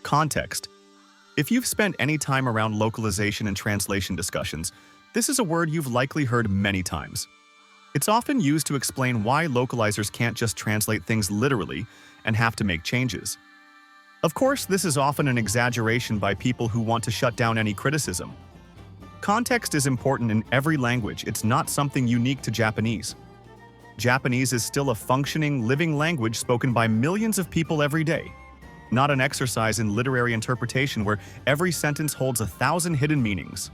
Context. If you've spent any time around localization and translation discussions, this is a word you've likely heard many times. It's often used to explain why localizers can't just translate things literally and have to make changes. Of course, this is often an exaggeration by people who want to shut down any criticism. Context is important in every language. It's not something unique to Japanese. Japanese is still a functioning, living language spoken by millions of people every day, not an exercise in literary interpretation where every sentence holds 1,000 hidden meanings.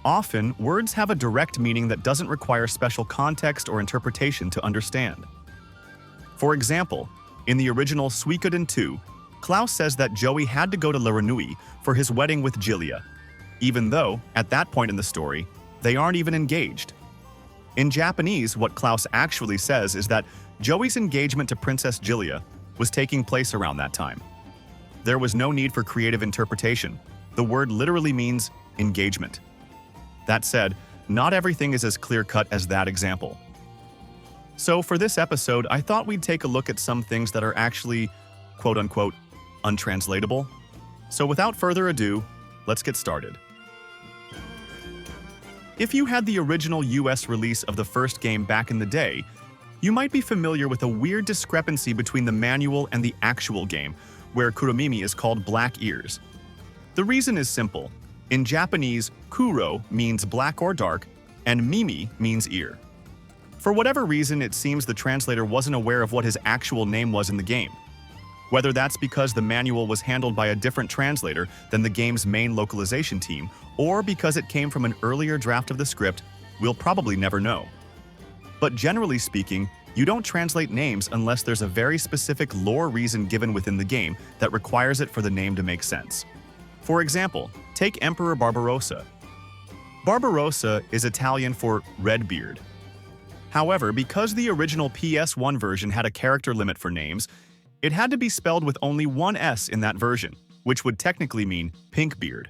Often, words have a direct meaning that doesn't require special context or interpretation to understand. For example, in the original Suikoden 2, Klaus says that Joey had to go to Laranui for his wedding with Gilia, even though, at that point in the story, they aren't even engaged. In Japanese, what Klaus actually says is that Joey's engagement to Princess Gilia was taking place around that time. There was no need for creative interpretation. The word literally means engagement. That said, not everything is as clear-cut as that example. So for this episode, I thought we'd take a look at some things that are actually, quote-unquote, untranslatable. So without further ado, let's get started. If you had the original US release of the first game back in the day, you might be familiar with a weird discrepancy between the manual and the actual game, where Kuromimi is called Black Ears. The reason is simple. In Japanese, kuro means black or dark, and mimi means ear. For whatever reason, it seems the translator wasn't aware of what his actual name was in the game. Whether that's because the manual was handled by a different translator than the game's main localization team, or because it came from an earlier draft of the script, we'll probably never know. But generally speaking, you don't translate names unless there's a very specific lore reason given within the game that requires it for the name to make sense. For example, take Emperor Barbarossa. Barbarossa is Italian for Redbeard. However, because the original PS1 version had a character limit for names, it had to be spelled with only one S in that version, which would technically mean Pinkbeard.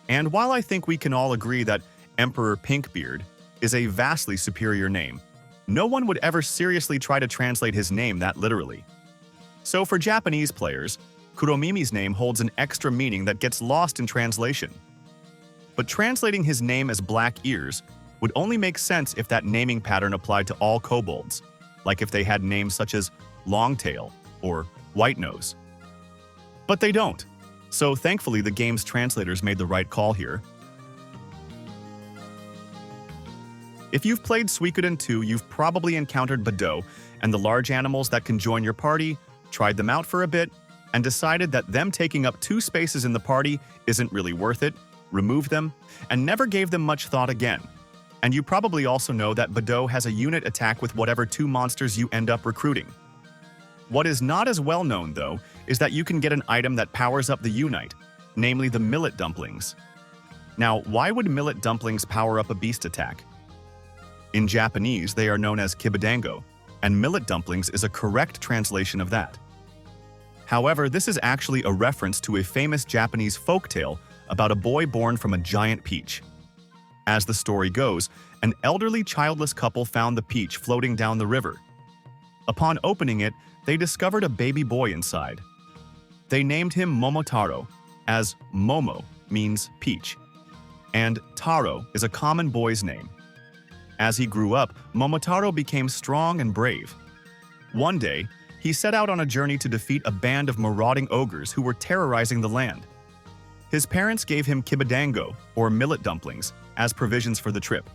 And while I think we can all agree that Emperor Pinkbeard is a vastly superior name, no one would ever seriously try to translate his name that literally. So for Japanese players, Kuromimi's name holds an extra meaning that gets lost in translation. But translating his name as Black Ears would only make sense if that naming pattern applied to all kobolds, like if they had names such as Longtail or White Nose. But they don't, so thankfully the game's translators made the right call here. If you've played Suikoden 2, you've probably encountered Bado and the large animals that can join your party, tried them out for a bit, and decided that them taking up 2 spaces in the party isn't really worth it, removed them, and never gave them much thought again. And you probably also know that Bado has a unit attack with whatever 2 monsters you end up recruiting. What is not as well known, though, is that you can get an item that powers up the unite, namely the millet dumplings. Now, why would millet dumplings power up a beast attack? In Japanese, they are known as kibidango, and millet dumplings is a correct translation of that. However, this is actually a reference to a famous Japanese folktale about a boy born from a giant peach. As the story goes, an elderly childless couple found the peach floating down the river. Upon opening it, they discovered a baby boy inside. They named him Momotaro, as Momo means peach, and Taro is a common boy's name. As he grew up, Momotaro became strong and brave. One day, he set out on a journey to defeat a band of marauding ogres who were terrorizing the land. His parents gave him kibidango, or millet dumplings, as provisions for the trip.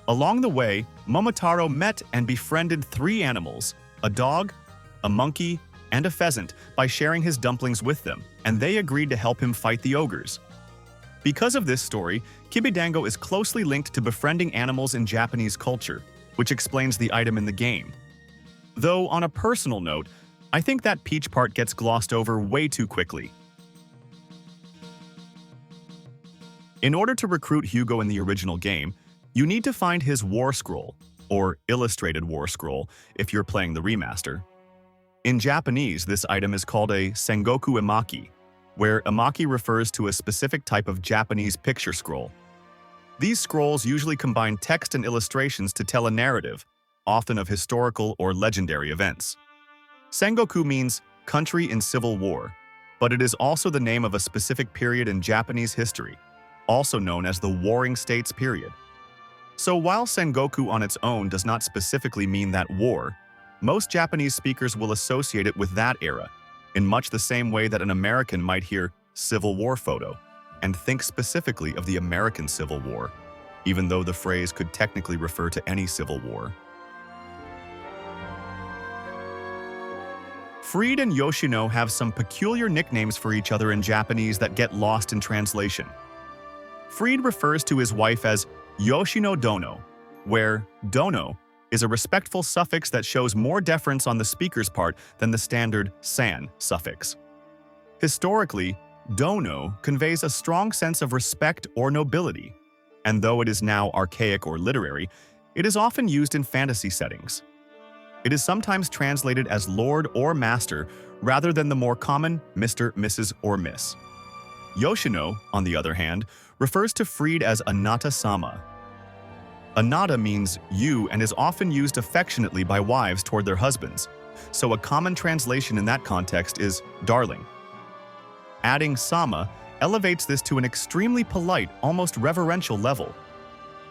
Along the way, Momotaro met and befriended 3 animals, a dog, a monkey, and a pheasant, by sharing his dumplings with them, and they agreed to help him fight the ogres. Because of this story, kibidango is closely linked to befriending animals in Japanese culture, which explains the item in the game. Though, on a personal note, I think that peach part gets glossed over way too quickly. In order to recruit Hugo in the original game, you need to find his War Scroll, or Illustrated War Scroll if you're playing the remaster. In Japanese, this item is called a Sengoku Emaki, where Emaki refers to a specific type of Japanese picture scroll. These scrolls usually combine text and illustrations to tell a narrative, often of historical or legendary events. Sengoku means country in civil war, but it is also the name of a specific period in Japanese history, also known as the Warring States period. So while Sengoku on its own does not specifically mean that war, most Japanese speakers will associate it with that era, in much the same way that an American might hear Civil War photo and think specifically of the American Civil War, even though the phrase could technically refer to any civil war. Fried and Yoshino have some peculiar nicknames for each other in Japanese that get lost in translation. Fried refers to his wife as Yoshino Dono, where dono is a respectful suffix that shows more deference on the speaker's part than the standard san suffix. Historically, dono conveys a strong sense of respect or nobility, and though it is now archaic or literary, it is often used in fantasy settings. It is sometimes translated as Lord or Master rather than the more common Mr., Mrs., or Miss. Yoshino, on the other hand, refers to Fried as Anata-sama. Anata means you and is often used affectionately by wives toward their husbands, so a common translation in that context is darling. Adding sama elevates this to an extremely polite, almost reverential level.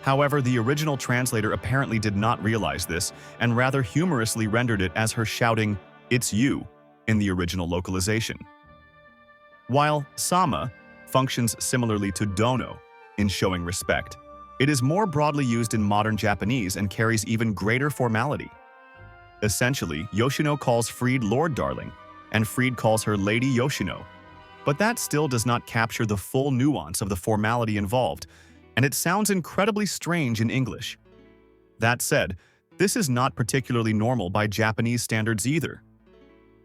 However, the original translator apparently did not realize this and rather humorously rendered it as her shouting, "It's you," in the original localization. While sama functions similarly to dono in showing respect, it is more broadly used in modern Japanese and carries even greater formality. Essentially, Yoshino calls Fried Lord Darling, and Fried calls her Lady Yoshino. But that still does not capture the full nuance of the formality involved, and it sounds incredibly strange in English. That said, this is not particularly normal by Japanese standards either,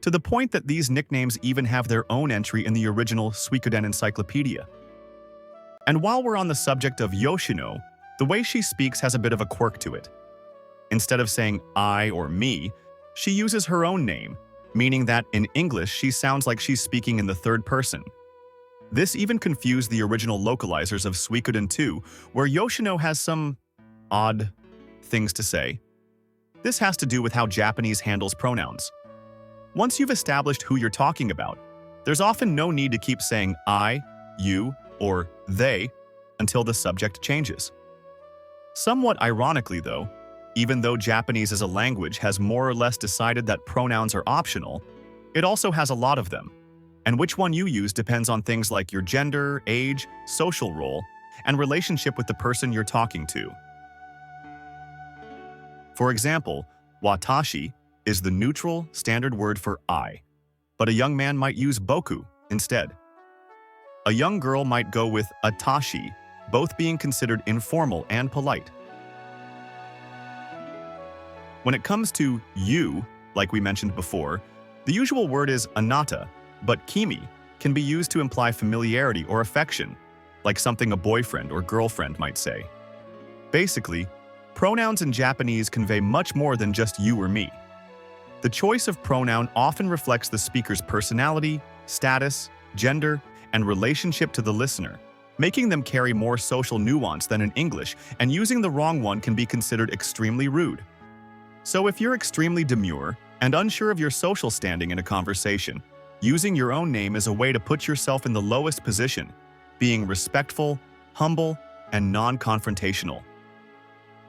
to the point that these nicknames even have their own entry in the original Suikoden encyclopedia. And while we're on the subject of Yoshino, the way she speaks has a bit of a quirk to it. Instead of saying I or me, she uses her own name, meaning that in English she sounds like she's speaking in the third person. This even confused the original localizers of Suikoden 2, where Yoshino has some odd things to say. This has to do with how Japanese handles pronouns. Once you've established who you're talking about, there's often no need to keep saying I, you, or they until the subject changes. Somewhat ironically though, even though Japanese as a language has more or less decided that pronouns are optional, it also has a lot of them. And which one you use depends on things like your gender, age, social role, and relationship with the person you're talking to. For example, watashi is the neutral, standard word for I, but a young man might use boku instead. A young girl might go with atashi, both being considered informal and polite. When it comes to you, like we mentioned before, the usual word is anata, but kimi can be used to imply familiarity or affection, like something a boyfriend or girlfriend might say. Basically, pronouns in Japanese convey much more than just you or me. The choice of pronoun often reflects the speaker's personality, status, gender, and relationship to the listener, making them carry more social nuance than in English, and using the wrong one can be considered extremely rude. So if you're extremely demure and unsure of your social standing in a conversation, using your own name is a way to put yourself in the lowest position, being respectful, humble, and non-confrontational.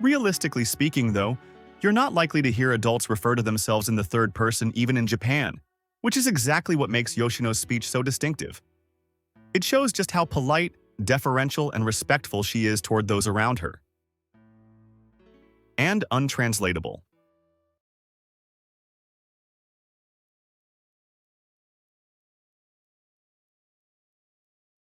Realistically speaking, though, you're not likely to hear adults refer to themselves in the third person even in Japan, which is exactly what makes Yoshino's speech so distinctive. It shows just how polite, deferential, and respectful she is toward those around her. And untranslatable.